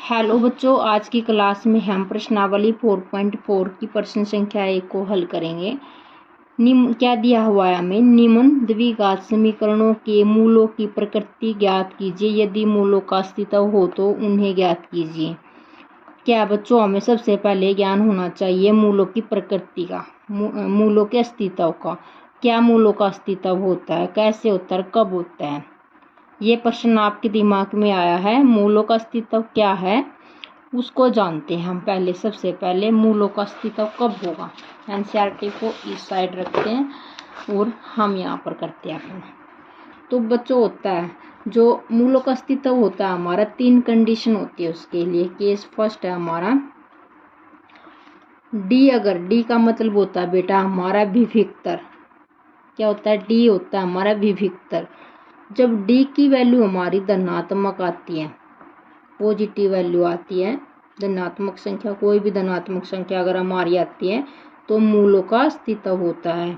Hello बच्चों, आज की क्लास में हम प्रश्नावली 4.4 की प्रश्न संख्या 1 को हल करेंगे। क्या दिया हुआ है हमें? निम्न द्विघात समीकरणों के मूलों की प्रकृति ज्ञात कीजिए। यदि मूलों का अस्तित्व हो तो उन्हें ज्ञात कीजिए। क्या बच्चों, हमें सबसे पहले ज्ञान होना चाहिए मूलों की प्रकृति का, मूलों के अस्तित्व का। क्या मूलों का अस्तित्व होता है, कैसे होता है, कब होता है? ये प्रश्न आपके दिमाग में आया है। मूलों का अस्तित्व क्या है उसको जानते हैं हम पहले। सबसे पहले मूलों का अस्तित्व कब होगा। एनसीईआरटी को इस साइड रखते हैं और हम यहाँ पर करते हैं। तो बच्चों, होता है जो मूलों का अस्तित्व होता है हमारा, 3 कंडीशन होती है उसके लिए। केस फर्स्ट है हमारा डी। अगर डी का मतलब होता है बेटा हमारा विभिक्तर। क्या होता है? डी होता है हमारा विभिक्तर। जब डी की वैल्यू हमारी धनात्मक आती है, पॉजिटिव वैल्यू आती है, धनात्मक संख्या, कोई भी धनात्मक संख्या अगर हमारी आती है तो मूलों का अस्तित्व होता है।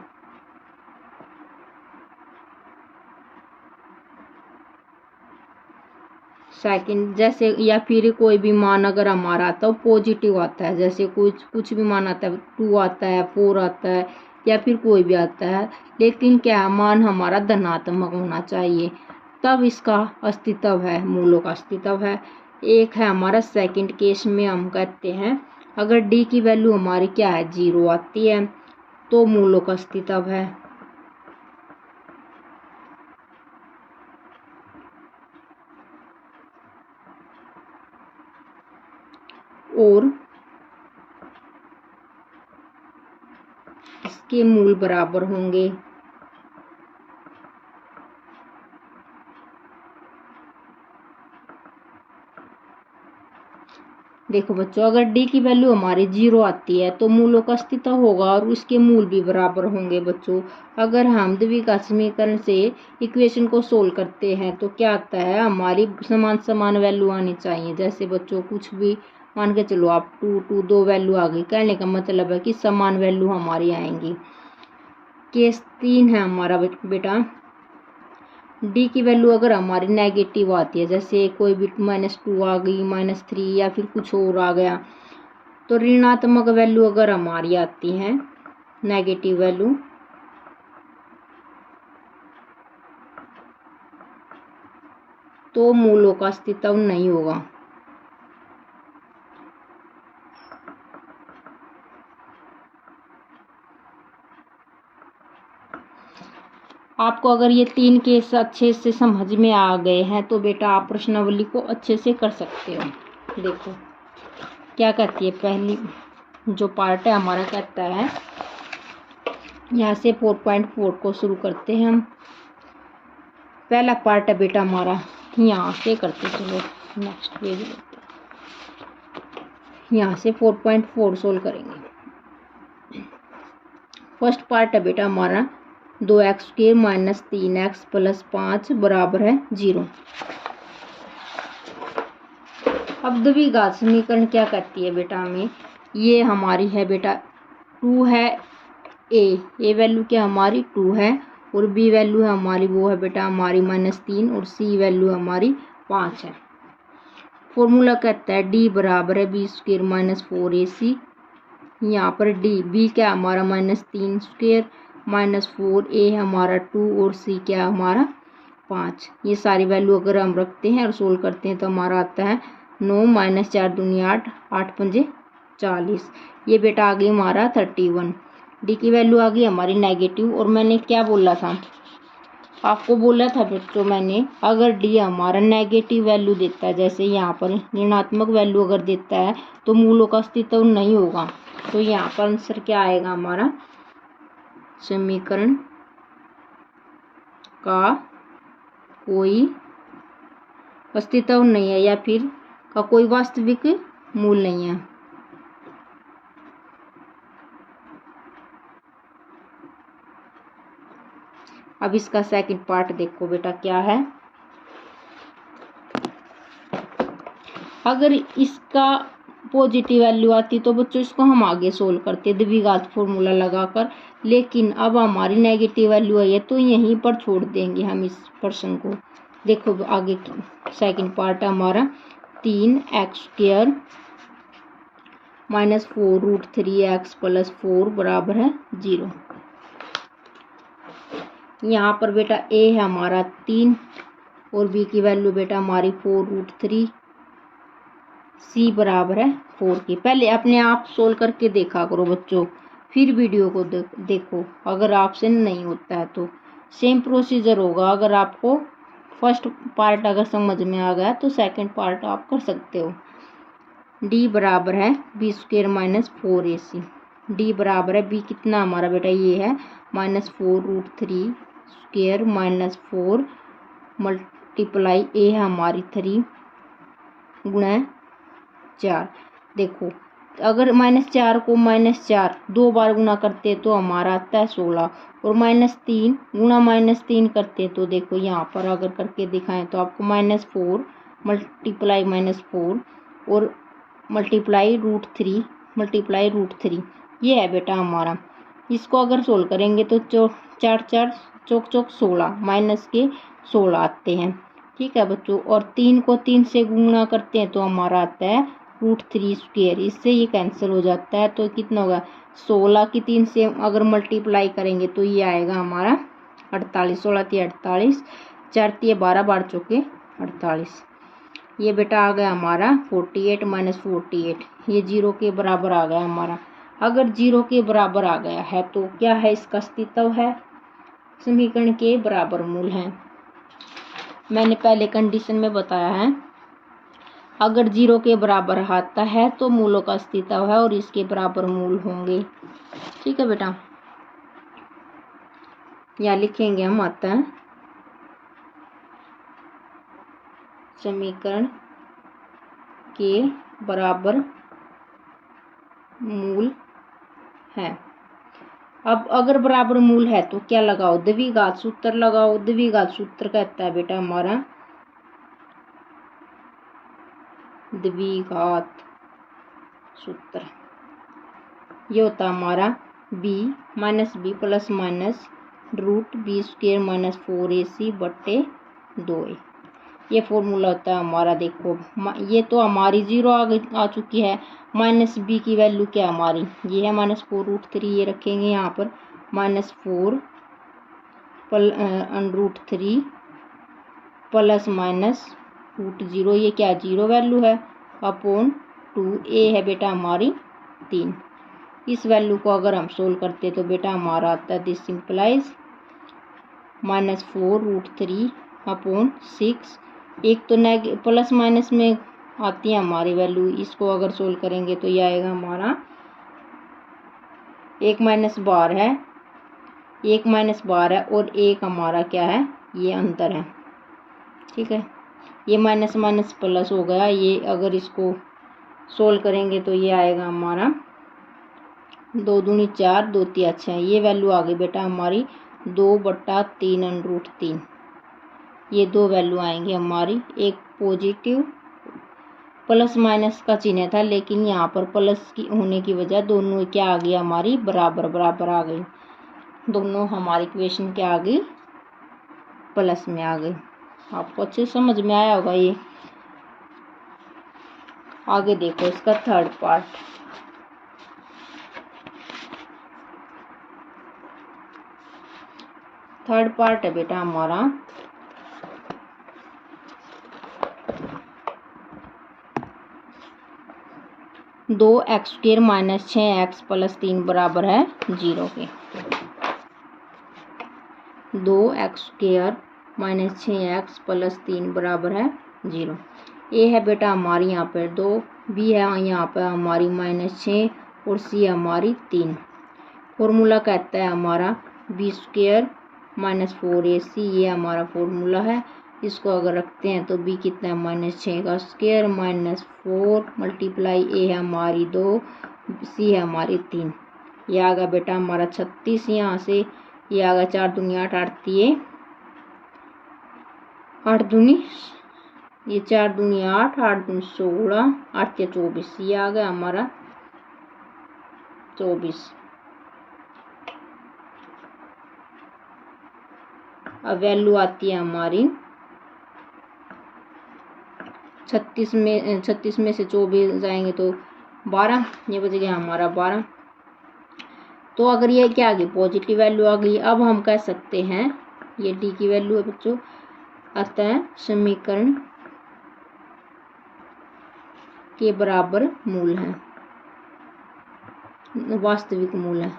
सेकंड, जैसे या फिर कोई भी मान अगर हमारा आता है पॉजिटिव आता है, जैसे कुछ भी मान आता है, 2 आता है, 4 आता है या फिर कोई भी आता है, लेकिन क्या मान हमारा धनात्मक होना चाहिए, तब इसका अस्तित्व है, मूलों का अस्तित्व है। एक है हमारा सेकंड केस में हम कहते हैं अगर डी की वैल्यू हमारी क्या है, 0 आती है तो मूलों का अस्तित्व है। और इसके मूल बराबर होंगे। देखो बच्चों, अगर डी की वैल्यू हमारी 0 आती है तो मूलों का अस्तित्व होगा और उसके मूल भी बराबर होंगे। बच्चों, अगर हम द्विघात समीकरण से इक्वेशन को सोल्व करते हैं तो क्या आता है, हमारी समान समान वैल्यू आनी चाहिए। जैसे बच्चों कुछ भी मान के चलो आप 2 2 वैल्यू आ गई, कहने का मतलब है कि समान वैल्यू हमारी आएंगी। केस 3 है हमारा बेटा डी की वैल्यू अगर हमारी नेगेटिव आती है, जैसे कोई भी -2 आ गई, -3 या फिर कुछ और आ गया, तो ऋणात्मक वैल्यू अगर हमारी आती है, नेगेटिव वैल्यू, तो मूलों का अस्तित्व नहीं होगा। आपको अगर ये 3 केस अच्छे से समझ में आ गए हैं तो बेटा आप प्रश्नावली को अच्छे से कर सकते हो। देखो क्या कहती है, पहली जो पार्ट है हमारा कहता है, यहाँ से 4.4 को शुरू करते हैं हम। पहला पार्ट है बेटा हमारा, यहाँ से करते चलो नेक्स्ट पेज लेते हैं। यहाँ से 4.4 सोल्व करेंगे। फर्स्ट पार्ट है बेटा हमारा 2x² - 3x + 5 बराबर है 0। अब द्विघात समीकरण क्या कहती है बेटा हमें, ये हमारी है बेटा 2 है, ए वैल्यू क्या हमारी 2 है और बी वैल्यू है हमारी वो है बेटा हमारी -3 और सी वैल्यू हमारी 5 है। फॉर्मूला कहता है d बराबर है b² - 4ac। यहाँ पर बी क्या हमारा -3² -4a हमारा 2 और c क्या हमारा 5। ये सारी वैल्यू अगर हम रखते हैं और सोल्व करते हैं तो हमारा आता है 9 - 4 दूनी 8, 8 पंजे 40। ये बेटा आ गई हमारा 31। डी की वैल्यू आ गई हमारी नेगेटिव। और मैंने क्या बोला था, आपको बोला था बच्चों मैंने, अगर डी हमारा नेगेटिव वैल्यू देता है, जैसे यहाँ पर ऋणात्मक वैल्यू अगर देता है तो मूलों का अस्तित्व नहीं होगा। तो यहाँ पर आंसर क्या आएगा हमारा, समीकरण का कोई अस्तित्व नहीं है या फिर का कोई वास्तविक मूल नहीं है। अब इसका सेकंड पार्ट देखो बेटा क्या है। अगर इसका पॉजिटिव वैल्यू आती तो बच्चों इसको हम आगे सोल्व करते द्विघात फॉर्मूला लगाकर, लेकिन अब हमारी नेगेटिव वैल्यू आई है तो यहीं पर छोड़ देंगे हम इस प्रश्न को। देखो आगे सेकंड पार्ट हमारा 3x² माइनस 4√3x प्लस 4 बराबर है 0। यहाँ पर बेटा a है हमारा 3 और b की वैल्यू बेटा हमारी 4√3, c बराबर है 4 की। पहले अपने आप सोल्व करके देखा करो बच्चों, फिर वीडियो को देखो। अगर आपसे नहीं होता है तो सेम प्रोसीजर होगा। अगर आपको फर्स्ट पार्ट अगर समझ में आ गया तो सेकंड पार्ट आप कर सकते हो। d बराबर है b² माइनस 4ac। d बराबर है b कितना हमारा बेटा ये है माइनस 4√3² माइनस 4 मल्टीप्लाई a है हमारी 3 गुणा 4। देखो अगर -4 को -4 2 बार गुणा करते तो हमारा आता है 16 और -3 गुणा -3 करते तो देखो यहाँ पर अगर करके दिखाएं तो आपको -4 मल्टीप्लाई -4 और मल्टीप्लाई √3 ये है बेटा हमारा। इसको अगर सोल्व करेंगे तो 4 4 चौक चौक 16 माइनस के 16 आते हैं। ठीक है बच्चों, और 3 को 3 से गुणा करते हैं तो हमारा आता है √3²। इससे ये कैंसिल हो जाता है तो कितना होगा 16 की 3 से अगर मल्टीप्लाई करेंगे तो ये आएगा हमारा 48। 16 × 48, 4 × 12, 12 चौके 48। ये बेटा आ गया हमारा 48 माइनस 48, ये 0 के बराबर आ गया हमारा। अगर 0 के बराबर आ गया है तो क्या है इसका अस्तित्व है, समीकरण के बराबर मूल है। मैंने पहले कंडीशन में बताया है अगर 0 के बराबर आता है तो मूलों का अस्तित्व है और इसके बराबर मूल होंगे। ठीक है बेटा, यहाँ लिखेंगे हम आता है समीकरण के बराबर मूल है। अब अगर बराबर मूल है तो क्या लगाओ, द्विघात सूत्र लगाओ। द्विघात सूत्र कहता है बेटा हमारा द्विघात सूत्र ये होता हमारा b minus B plus minus √b² minus 4ac बट्टे 2a। ये फॉर्मूला होता है हमारा। देखो ये तो हमारी 0 आ चुकी है। माइनस बी की वैल्यू क्या हमारी ये है -4√3, ये रखेंगे यहाँ पर -4 √3 प्लस माइनस √0, ये क्या 0 वैल्यू है अपॉन 2a है बेटा हमारी 3। इस वैल्यू को अगर हम सोल्व करते तो बेटा हमारा आता है दिस सिंपलाइज -4√3 अपॉन 6। एक तो प्लस माइनस में आती है हमारी वैल्यू, इसको अगर सोल्व करेंगे तो ये आएगा हमारा 1 माइनस बार है, 1 माइनस बार है और 1 हमारा क्या है ये अंतर है। ठीक है, ये माइनस माइनस प्लस हो गया। ये अगर इसको सोल्व करेंगे तो ये आएगा हमारा 2 दूनी 4, 2 3 6। ये वैल्यू आ गई बेटा हमारी 2/3 ये 2 वैल्यू आएंगी हमारी। एक पॉजिटिव प्लस माइनस का चिन्ह था लेकिन यहाँ पर प्लस की होने की वजह दोनों क्या आ गई हमारी बराबर बराबर आ गई। दोनों हमारी इक्वेशन क्या आ गई प्लस में आ गई। आपको अच्छे समझ में आया होगा ये। आगे देखो इसका थर्ड पार्ट। थर्ड पार्ट है बेटा हमारा 2x² माइनस 6x प्लस 3 बराबर है 0 के। 2x² माइनस 6x प्लस 3 बराबर है 0। ए है बेटा हमारी यहाँ पर 2, बी है यहाँ पर हमारी -6 और सी हमारी 3। फॉर्मूला कहता है हमारा b² माइनस 4ac, ये हमारा फॉर्मूला है। इसको अगर रखते हैं तो b कितना है -6 का स्क्वायर माइनस 4 मल्टीप्लाई a है हमारी 2, c है हमारी 3। ये आ गया बेटा हमारा 36। यहाँ से ये आ गया 4 दूनी 8, 8 3 8 दूनी, ये 4 दूनी 8, 8 दूनी 16, 8 3 24। ये आ गया हमारा 24। अब वैल्यू आती है हमारी 36 में से 24 जाएंगे तो 12, ये बच गया हमारा 12। तो अगर ये क्या आ गई, पॉजिटिव वैल्यू आ गई, अब हम कह सकते हैं ये डी की वैल्यू है बच्चों, अतः समीकरण के बराबर मूल है, वास्तविक मूल है।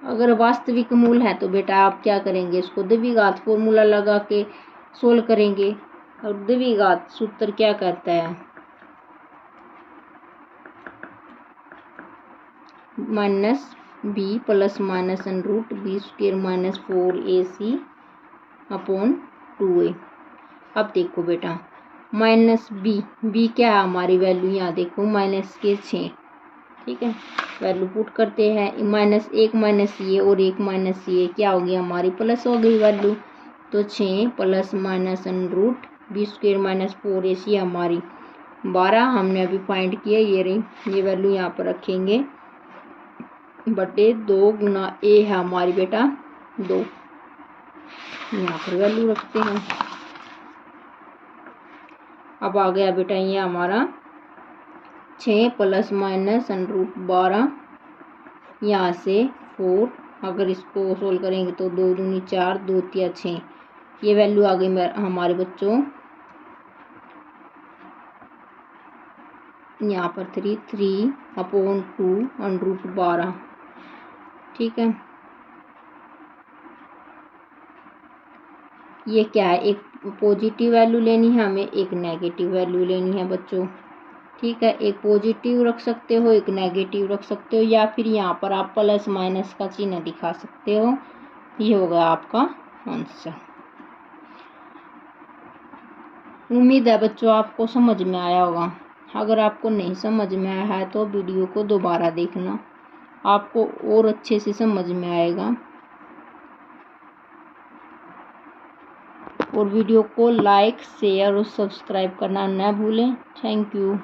अगर वास्तविक मूल है तो बेटा आप क्या करेंगे, इसको द्विघात फॉर्मूला लगा के सोल्व करेंगे। और द्विघात सूत्र क्या कहता है, minus B plus minus root b square minus 4ac upon 2a। अब देखो बेटा माइनस बी क्या है हमारी वैल्यू, यहाँ देखो माइनस के 6, ठीक है, वैल्यू पुट करते हैं, -1 माइनस ये और 1 माइनस ये क्या हो गया हमारी, प्लस हो गई वैल्यू। तो 6 plus minus root b square minus 4ac हमारी 12 हमने अभी फाइंड किया, ये रही, ये वैल्यू यहाँ पर रखेंगे, बटे 2 गुना ए है हमारी बेटा 2, यहाँ पर वैल्यू रखते हैं। अब आ गया बेटा ये हमारा 6 प्लस माइनस रूट 12, यहाँ से 4, अगर इसको सोल्व करेंगे तो 2 दूनी 4, 2 तिया 6, ये वैल्यू आ गई हमारे बच्चों यहाँ पर 3 अपॉन 2 रूट 12, ठीक है। ये क्या है, एक पॉजिटिव वैल्यू लेनी है हमें, एक नेगेटिव वैल्यू लेनी है बच्चों, ठीक है। एक पॉजिटिव रख सकते हो, एक नेगेटिव रख सकते हो, या फिर यहाँ पर आप प्लस माइनस का चिन्ह दिखा सकते हो। ये होगा आपका आंसर। उम्मीद है बच्चों आपको समझ में आया होगा। अगर आपको नहीं समझ में आया है तो वीडियो को दोबारा देखना, आपको और अच्छे से समझ में आएगा। और वीडियो को लाइक, शेयर और सब्सक्राइब करना न भूलें। Thank you.